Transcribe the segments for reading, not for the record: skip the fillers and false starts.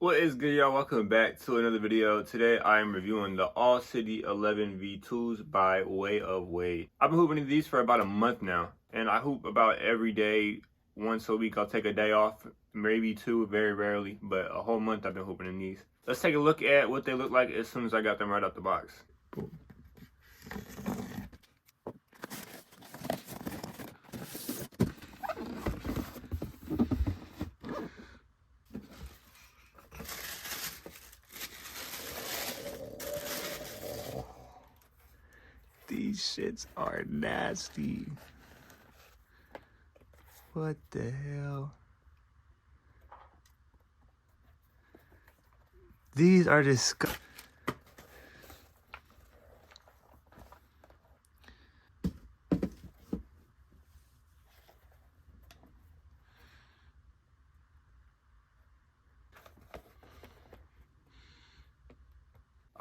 What is good, y'all? Welcome back to another video. Today I am reviewing the All City 11 V2s by way of Wade. I've been hooping these for about a month now, and I hoop about every day. Once a week I'll take a day off, maybe two, very rarely, but a whole month I've been hooping in these. Let's take a look at what they look like as soon as I got them right out the box. These shits are nasty. What the hell? These are disgusting.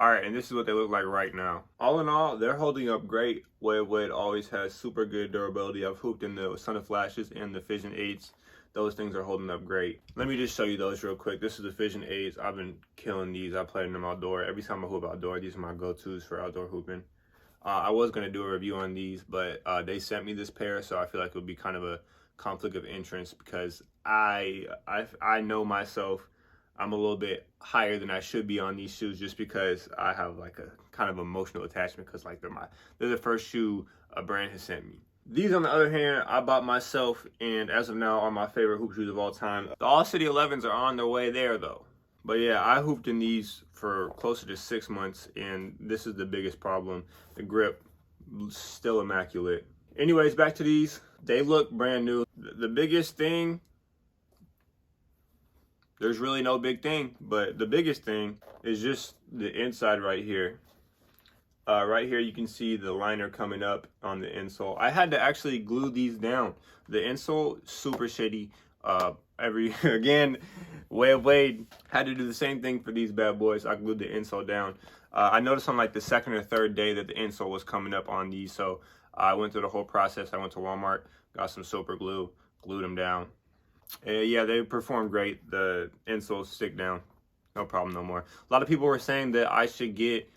Alright, and this is what they look like right now. All in all, they're holding up great. Wade always has super good durability. I've hooped in the Sun of Flashes and the Fission 8s. Those things are holding up great. Let me just show you those real quick. This is the Fission 8s. I've been killing these. I play them outdoor. Every time I hoop outdoor, these are my go-tos for outdoor hooping. I was going to do a review on these, but they sent me this pair, so I feel like it would be kind of a conflict of interest because I know myself. I'm a little bit higher than I should be on these shoes just because I have like a kind of emotional attachment because like they're the first shoe a brand has sent me. These on the other hand, I bought myself and as of now are my favorite hoop shoes of all time. The All City 11s are on their way there though. But yeah, I hooped in these for closer to 6 months and this is the biggest problem. The grip, still immaculate. Anyways, back to these. They look brand new. The biggest thing, there's really no big thing, but the biggest thing is just the inside right here. Right here you can see the liner coming up on the insole. I had to actually glue these down. The insole, super shitty. Again, Wade had to do the same thing for these bad boys. I glued the insole down. I noticed on like the second or third day that the insole was coming up on these, so I went through the whole process. I went to Walmart, got some super glue, glued them down. Yeah, they perform great. The insoles stick down. No problem no more. A lot of people were saying that I should get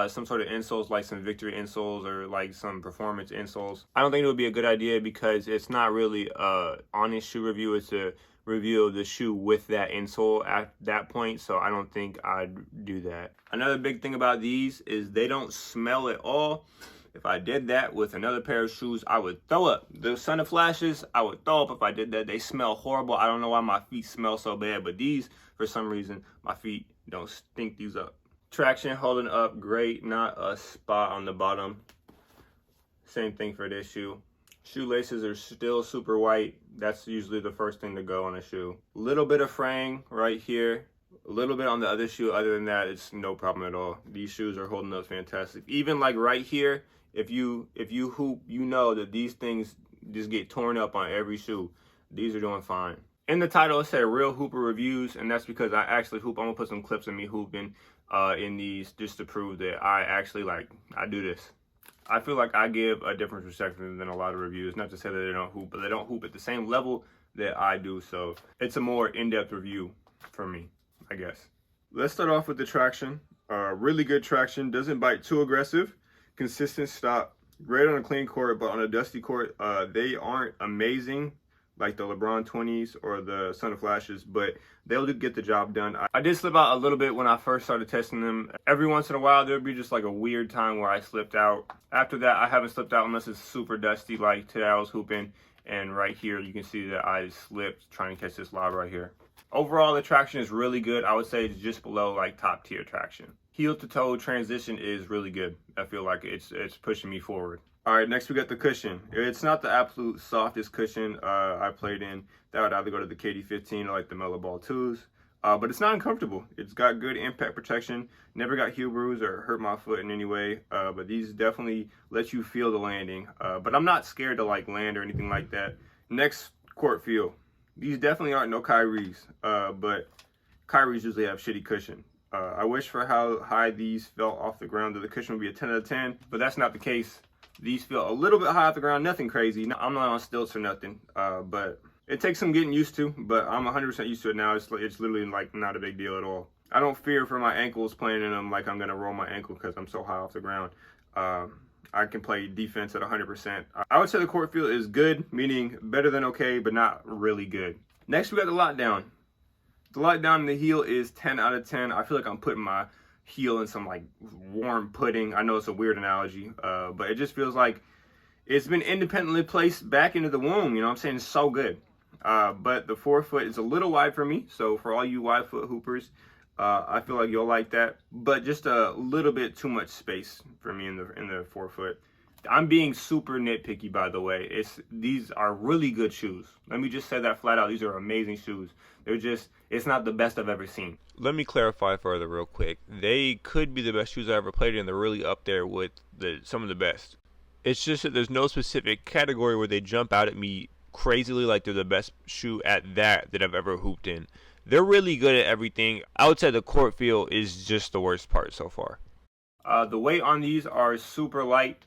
some sort of insoles like some Victory insoles or like some performance insoles. I don't think it would be a good idea because it's not really a honest shoe review. It's a review of the shoe with that insole at that point, so I don't think I'd do that. Another big thing about these is they don't smell at all. If I did that with another pair of shoes, I would throw up. The Sun of Flashes, I would throw up if I did that. They smell horrible. I don't know why my feet smell so bad, but these, for some reason, my feet don't stink these up. Traction holding up great, not a spot on the bottom. Same thing for this shoe. Shoelaces are still super white. That's usually the first thing to go on a shoe. Little bit of fraying right here. A little bit on the other shoe. Other than that, it's no problem at all. These shoes are holding up fantastic. Even like right here, if you hoop, you know that these things just get torn up on every shoe. These are doing fine. In the title, it said Real Hooper Reviews, and that's because I actually hoop. I'm gonna put some clips of me hooping in these just to prove that I actually I do this. I feel like I give a different perspective than a lot of reviews. Not to say that they don't hoop, but they don't hoop at the same level that I do. So it's a more in-depth review for me, I guess. Let's start off with the traction. Really good traction, doesn't bite too aggressive, consistent stop, great on a clean court, but on a dusty court, they aren't amazing like the LeBron 20s or the Sun of Flashes, but they'll get the job done. I did slip out a little bit when I first started testing them. Every once in a while, there'd be just like a weird time where I slipped out. After that, I haven't slipped out unless it's super dusty, like today I was hooping, and right here, you can see that I slipped trying to catch this lob right here. Overall, the traction is really good. I would say it's just below like top tier traction. Heel to toe transition is really good. I feel like it's pushing me forward. All right, next we got the cushion. It's not the absolute softest cushion I played in. That would either go to the KD15 or like the Mellow Ball 2s. But it's not uncomfortable. It's got good impact protection. Never got heel bruise or hurt my foot in any way. But these definitely let you feel the landing. But I'm not scared to like land or anything like that. Next, court feel. These definitely aren't no Kyrie's, but Kyrie's usually have shitty cushion. I wish for how high these felt off the ground that the cushion would be a 10 out of 10, but that's not the case. These feel a little bit high off the ground, nothing crazy. I'm not on stilts or nothing, but It takes some getting used to, but I'm 100% used to it now. It's literally like not a big deal at all. I don't fear for my ankles playing in them like I'm gonna roll my ankle because I'm so high off the ground. I can play defense at 100%. I would say the court feel is good, meaning better than okay, but not really good. Next, we got the lockdown. The lockdown in the heel is 10 out of 10. I feel like I'm putting my heel in some like warm pudding. I know it's a weird analogy, but it just feels like it's been independently placed back into the womb. You know what I'm saying? It's so good. But the forefoot is a little wide for me. So for all you wide foot hoopers, I feel like you'll like that. But just a little bit too much space for me in the forefoot. I'm being super nitpicky, by the way. These are really good shoes. Let me just say that flat out. These are amazing shoes. It's not the best I've ever seen. Let me clarify further real quick. They could be the best shoes I ever played in. They're really up there with some of the best. It's just that there's no specific category where they jump out at me crazily like they're the best shoe at that I've ever hooped in. They're really good at everything. Outside the court feel is just the worst part so far. The weight on these are super light.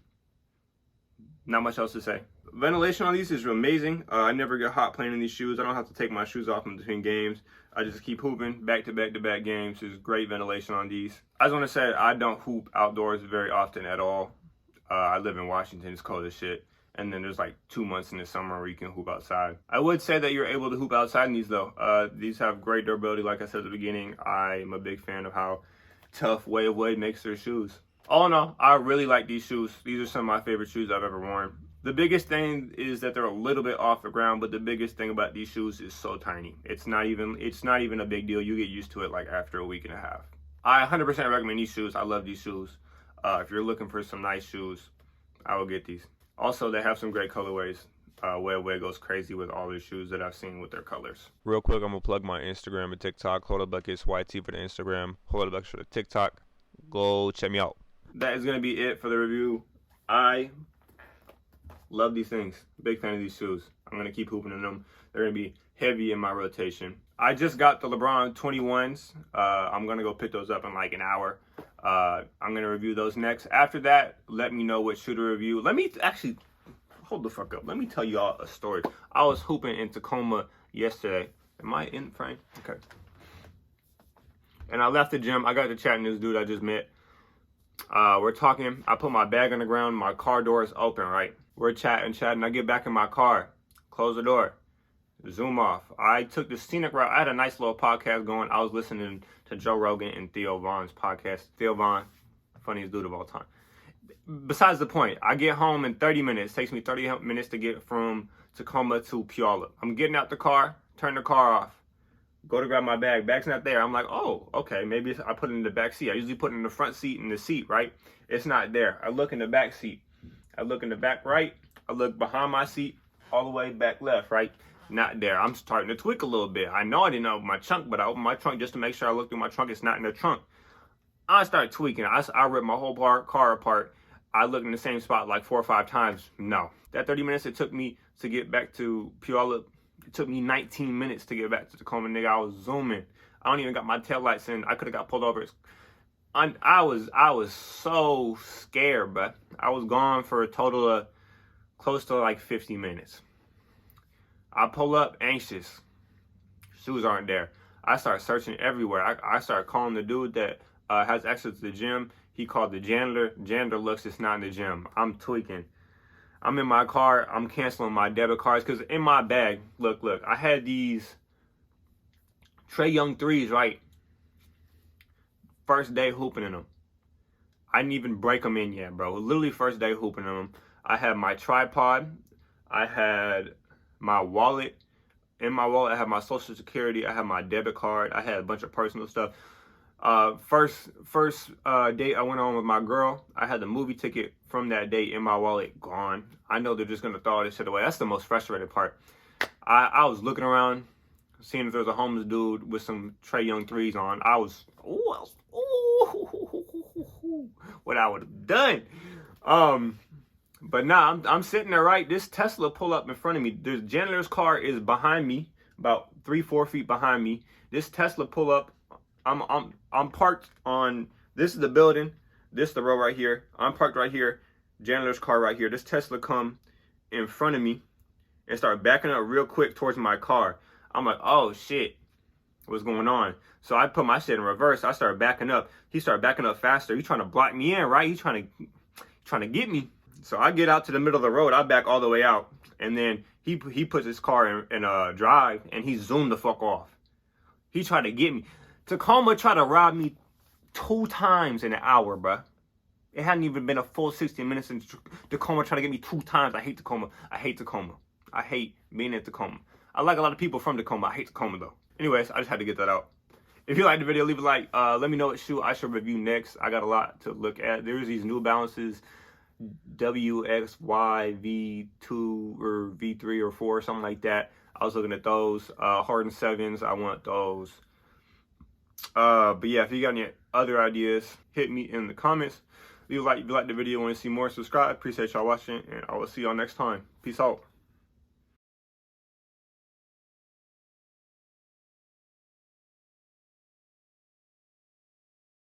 Not much else to say. Ventilation on these is amazing. I never get hot playing in these shoes. I don't have to take my shoes off in between games. I just keep hooping back to back to back games. There's great ventilation on these. I just want to say I don't hoop outdoors very often at all. I live in Washington. It's cold as shit. And then there's like 2 months in the summer where you can hoop outside. I would say that you're able to hoop outside in these though. These have great durability. Like I said at the beginning, I'm a big fan of how tough Way of Wade makes their shoes. All in all, I really like these shoes. These are some of my favorite shoes I've ever worn. The biggest thing is that they're a little bit off the ground, but the biggest thing about these shoes is so tiny. It's not even a big deal. You get used to it like after a week and a half. I 100% recommend these shoes. I love these shoes. If you're looking for some nice shoes, I will get these. Also, they have some great colorways. Way of Wade goes crazy with all the shoes that I've seen with their colors. Real quick, I'm going to plug my Instagram and TikTok. Hold Up Buckets YT for the Instagram. Hold Up Buckets for the TikTok. Go check me out. That is going to be it for the review. I love these things. Big fan of these shoes. I'm going to keep hooping in them. They're going to be heavy in my rotation. I just got the LeBron 21s. I'm going to go pick those up in like an hour. I'm going to review those next. After that, let me know what shoe to review. Let me actually, hold the fuck up. Let me tell y'all a story. I was hooping in Tacoma yesterday. Am I in frame? Okay. And I left the gym. I got to chatting this dude I just met. We're talking. I put my bag on the ground. My car door is open, right? We're chatting. I get back in my car. Close the door. Zoom off. I took the scenic route. I had a nice little podcast going. I was listening to Joe Rogan and Theo Von's podcast. Theo Von, funniest dude of all time. Besides the point, I get home in 30 minutes. It takes me 30 minutes to get from Tacoma to Puyallup. I'm getting out the car, turn the car off, go to grab my bag. Bag's not there. I'm like, oh, okay, maybe I put it in the back seat. I usually put it in the front seat in the seat, right? It's not there. I look in the back seat. I look in the back right. I look behind my seat, all the way back left, right? Not there. I'm starting to tweak a little bit. I know I didn't open my trunk, but I opened my trunk just to make sure I looked through my trunk. It's not in the trunk. I started tweaking. I ripped my whole car apart. I looked in the same spot like 4 or 5 times. No. That 30 minutes it took me to get back to Puyallup, it took me 19 minutes to get back to Tacoma, nigga. I was zooming. I don't even got my taillights in. I could have got pulled over. I was so scared, but I was gone for a total of close to like 50 minutes. I pull up anxious. Shoes aren't there. I start searching everywhere. I start calling the dude that has access to the gym. He called the janitor. Janitor looks, it's not in the gym. I'm tweaking. I'm in my car. I'm canceling my debit cards because in my bag, look, I had these Trae Young 3s, right? First day hooping in them. I didn't even break them in yet, bro. Literally first day hooping in them. I had my tripod. I had my wallet. In my wallet, I had my social security. I had my debit card. I had a bunch of personal stuff. First date I went on with my girl. I had the movie ticket from that date in my wallet gone. I know they're just gonna throw all this shit away. That's the most frustrating part. I was looking around, seeing if there was a homeless dude with some Trae Young 3s on. What I would have done. But nah, I'm sitting there, right? This Tesla pull up in front of me. The janitor's car is behind me, about 3-4 feet behind me. This Tesla pull up. I'm parked on, this is the building. This is the row right here. I'm parked right here. Janitor's car right here. This Tesla come in front of me. and started backing up real quick towards my car. I'm like, oh shit, what's going on? So I put my shit in reverse. I started backing up. He started backing up faster. He trying to block me in, right? He trying to get me. So I get out to the middle of the road. I back all the way out, and then he puts his car in drive, and he zoomed the fuck off. He tried to get me. Tacoma tried to rob me 2 times in an hour, bruh. It hadn't even been a full 60 minutes since Tacoma tried to get me 2 times. I hate Tacoma. I hate Tacoma. I hate being in Tacoma. I like a lot of people from Tacoma. I hate Tacoma, though. Anyways, I just had to get that out. If you liked the video, leave a like. Let me know what shoe I should review next. I got a lot to look at. There's these New Balances WXY V2 or V3 or 4, something like that. I was looking at those. Harden 7s. I want those. But yeah, if you got any other ideas, hit me in the comments. Leave a like if you like the video, want to see more, subscribe. Appreciate y'all watching, and I will see y'all next time. Peace out.